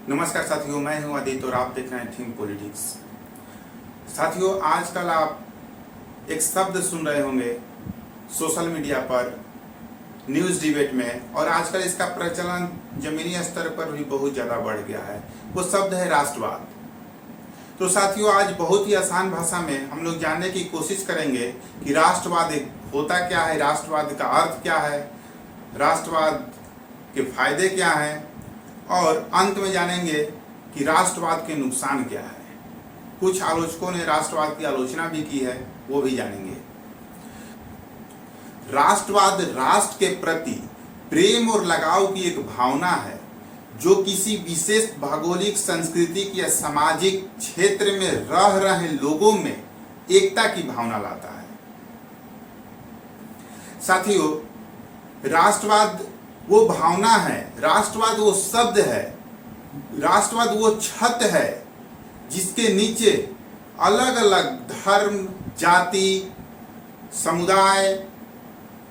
नमस्कार साथियों, मैं हूं आदित्य और आप देख रहे हैं थीम पॉलिटिक्स। साथियों, आजकल आप एक शब्द सुन रहे होंगे सोशल मीडिया पर, न्यूज़ डिबेट में, और आजकल इसका प्रचलन जमीनी स्तर पर भी बहुत ज़्यादा बढ़ गया है। वो शब्द है राष्ट्रवाद। तो साथियों, आज बहुत ही आसान भाषा में हम लोग जानने की कोशिश करेंगे कि राष्ट्रवाद होता क्या है, राष्ट्रवाद का अर्थ क्या है, राष्ट्रवाद के फायदे क्या हैं, और अंत में जानेंगे कि राष्ट्रवाद के नुकसान क्या है। कुछ आलोचकों ने राष्ट्रवाद की आलोचना भी की है, वो भी जानेंगे। राष्ट्रवाद राष्ट्र के प्रति प्रेम और लगाव की एक भावना है जो किसी विशेष भौगोलिक, सांस्कृतिक या सामाजिक क्षेत्र में रह रहे लोगों में एकता की भावना लाता है। साथियों, राष्ट्रवाद वो भावना है, राष्ट्रवाद वो शब्द है, राष्ट्रवाद वो छत है जिसके नीचे अलग अलग धर्म, जाति, समुदाय,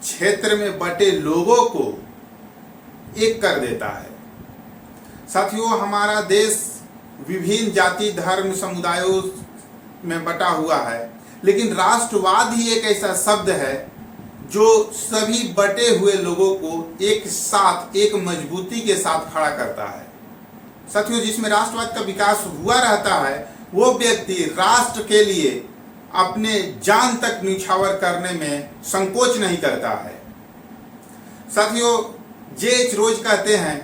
क्षेत्र में बटे लोगों को एक कर देता है। साथियों, हमारा देश विभिन्न जाति, धर्म, समुदायों में बटा हुआ है, लेकिन राष्ट्रवाद ही एक ऐसा शब्द है जो सभी बटे हुए लोगों को एक साथ, एक मजबूती के साथ खड़ा करता है। साथियों, जिसमें राष्ट्रवाद का विकास हुआ रहता है वो व्यक्ति राष्ट्र के लिए अपने जान तक न्यौछावर करने में संकोच नहीं करता है। साथियों, जे.एच. रोज कहते हैं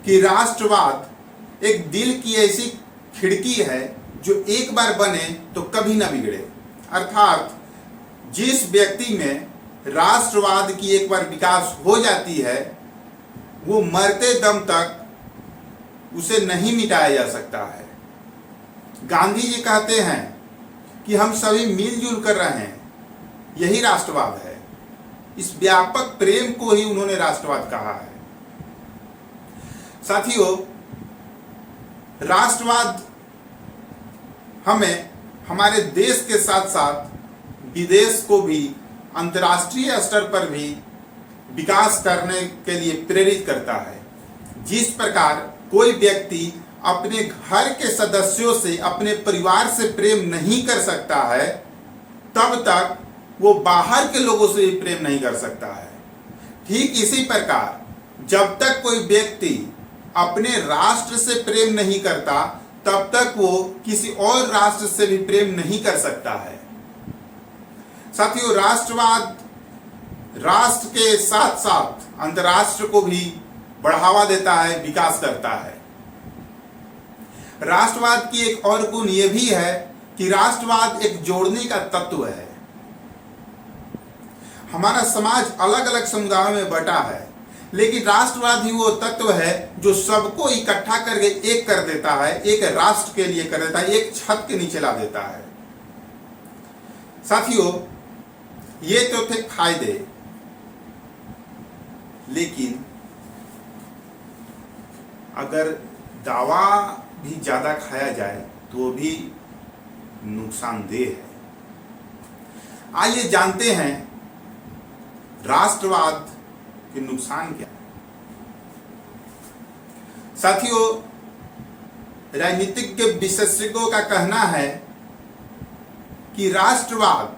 कि राष्ट्रवाद एक दिल की ऐसी खिड़की है जो एक बार बने तो कभी ना बिगड़े। अर्थात जिस व्यक्ति में राष्ट्रवाद की एक बार विकास हो जाती है वो मरते दम तक उसे नहीं मिटाया जा सकता है। गांधी जी कहते हैं कि हम सभी मिलजुल कर रहे हैं, यही राष्ट्रवाद है। इस व्यापक प्रेम को ही उन्होंने राष्ट्रवाद कहा है। साथियों, राष्ट्रवाद हमें हमारे देश के साथ साथ विदेश को भी, अंतर्राष्ट्रीय स्तर पर भी विकास करने के लिए प्रेरित करता है। जिस प्रकार कोई व्यक्ति अपने घर के सदस्यों से, अपने परिवार से प्रेम नहीं कर सकता है, तब तक वो बाहर के लोगों से भी प्रेम नहीं कर सकता है। ठीक इसी प्रकार जब तक कोई व्यक्ति अपने राष्ट्र से प्रेम नहीं करता तब तक वो किसी और राष्ट्र से भी प्रेम नहीं कर सकता है। साथियों, राष्ट्रवाद राष्ट्र के साथ साथ अंतर्राष्ट्र को भी बढ़ावा देता है, विकास करता है। राष्ट्रवाद की एक और गुण यह भी है कि राष्ट्रवाद एक जोड़ने का तत्व है। हमारा समाज अलग अलग समुदायों में बटा है, लेकिन राष्ट्रवाद ही वो तत्व है जो सबको इकट्ठा करके एक कर देता है, एक राष्ट्र के लिए कर देता है, एक छत के नीचे ला देता है। साथियों, ये तो थे फायदे, लेकिन अगर दवा भी ज्यादा खाया जाए तो भी नुकसानदेह है। आइए जानते हैं राष्ट्रवाद के नुकसान क्या है। साथियों, राजनीतिज्ञ विशेषज्ञों का कहना है कि राष्ट्रवाद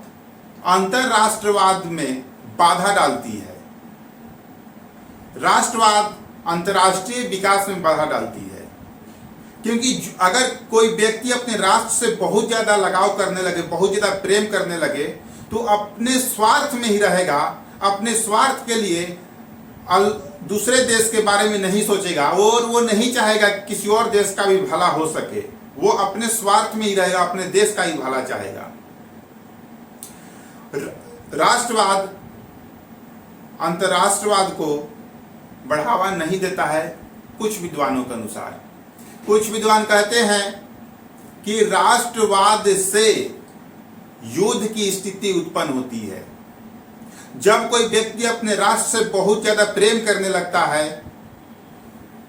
अंतरराष्ट्रवाद में बाधा डालती है, राष्ट्रवाद अंतर्राष्ट्रीय विकास में बाधा डालती है। क्योंकि अगर कोई व्यक्ति अपने राष्ट्र से बहुत ज्यादा लगाव करने लगे, बहुत ज्यादा प्रेम करने लगे, तो अपने स्वार्थ में ही रहेगा, अपने स्वार्थ के लिए दूसरे देश के बारे में नहीं सोचेगा और वो नहीं चाहेगा किसी और देश का भी भला हो सके। वो अपने स्वार्थ में ही रहेगा, अपने देश का ही भला चाहेगा। राष्ट्रवाद अंतर्राष्ट्रवाद को बढ़ावा नहीं देता है। कुछ विद्वानों के अनुसार, कुछ विद्वान कहते हैं कि राष्ट्रवाद से युद्ध की स्थिति उत्पन्न होती है। जब कोई व्यक्ति अपने राष्ट्र से बहुत ज्यादा प्रेम करने लगता है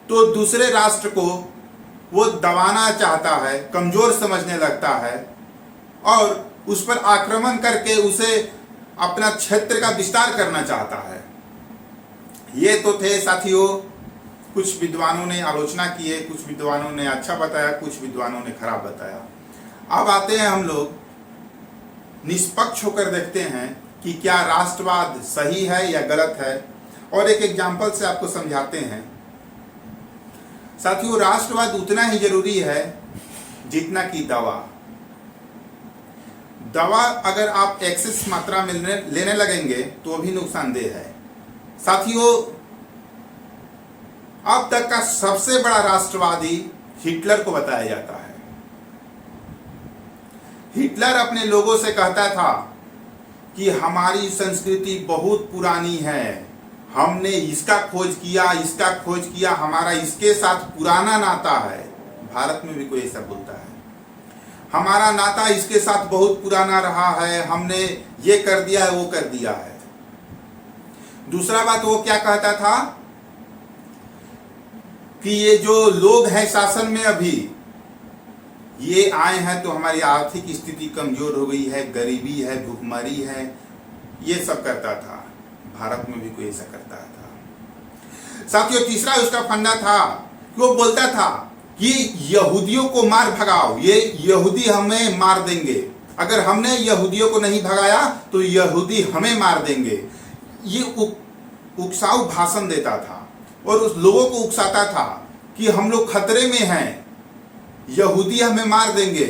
तो दूसरे राष्ट्र को वो दबाना चाहता है, कमजोर समझने लगता है और उस पर आक्रमण करके उसे अपना क्षेत्र का विस्तार करना चाहता है। ये तो थे साथियों कुछ विद्वानों ने आलोचना की है, कुछ विद्वानों ने अच्छा बताया, कुछ विद्वानों ने खराब बताया। अब आते हैं हम लोग निष्पक्ष होकर देखते हैं कि क्या राष्ट्रवाद सही है या गलत है, और एक एग्जाम्पल से आपको समझाते हैं। साथियों, राष्ट्रवाद उतना ही जरूरी है जितना कि दवा। दवा अगर आप एक्सेस मात्रा में लेने लगेंगे तो भी नुकसानदेह है। साथियों, अब तक का सबसे बड़ा राष्ट्रवादी हिटलर को बताया जाता है। हिटलर अपने लोगों से कहता था कि हमारी संस्कृति बहुत पुरानी है, हमने इसका खोज किया, हमारा इसके साथ पुराना नाता है। भारत में भी कोई ऐसा बोलता है, हमारा नाता इसके साथ बहुत पुराना रहा है, हमने ये कर दिया है, वो कर दिया है। दूसरा बात वो क्या कहता था कि ये जो लोग हैं शासन में अभी, ये आए हैं तो हमारी आर्थिक स्थिति कमजोर हो गई है, गरीबी है, भूखमरी है, ये सब करता था। भारत में भी कोई ऐसा करता था। साथियों, तीसरा उसका फंडा था कि वो बोलता था कि यहूदियों को मार भगाओ, ये यहूदी हमें मार देंगे, अगर हमने यहूदियों को नहीं भगाया तो यहूदी हमें मार देंगे। ये उकसाऊ भाषण देता था और उस लोगों को उकसाता था कि हम लोग खतरे में हैं, यहूदी हमें मार देंगे,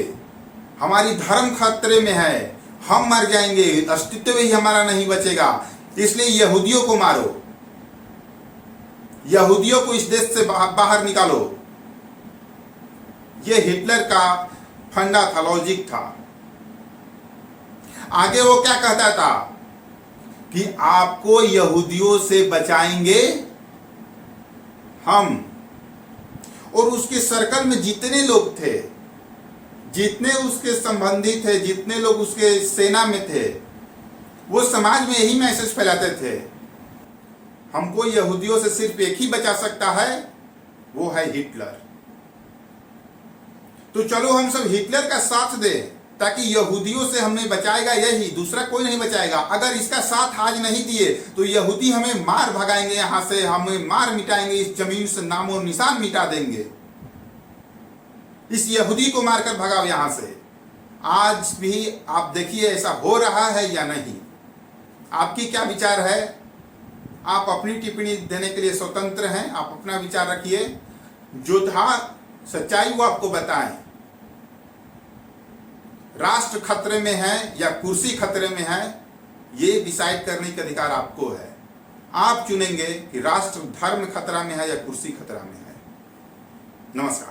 हमारी धर्म खतरे में है, हम मर जाएंगे, अस्तित्व ही हमारा नहीं बचेगा, इसलिए यहूदियों को मारो, यहूदियों को इस देश से बाहर निकालो। ये हिटलर का फंडा था, लॉजिक था। आगे वो क्या कहता था कि आपको यहूदियों से बचाएंगे हम। और उसके सर्कल में जितने लोग थे, जितने उसके संबंधी थे, जितने लोग उसके सेना में थे, वो समाज में यही मैसेज फैलाते थे, हमको यहूदियों से सिर्फ एक ही बचा सकता है, वो है हिटलर। तो चलो हम सब हिटलर का साथ दें ताकि यहूदियों से हमें बचाएगा यही, दूसरा कोई नहीं बचाएगा। अगर इसका साथ आज नहीं दिए तो यहूदी हमें मार भगाएंगे, यहां से हमें मार मिटाएंगे, इस जमीन से नामो निशान मिटा देंगे। इस यहूदी को मारकर भगाओ यहां से। आज भी आप देखिए ऐसा हो रहा है या नहीं। आपकी क्या विचार है? आप अपनी टिप्पणी देने के लिए स्वतंत्र हैं, आप अपना विचार रखिए। जो था सच्चाई वो आपको बताएं। राष्ट्र खतरे में है या कुर्सी खतरे में है, ये डिसाइड करने का अधिकार आपको है। आप चुनेंगे कि राष्ट्र धर्म खतरा में है या कुर्सी खतरा में है। नमस्कार।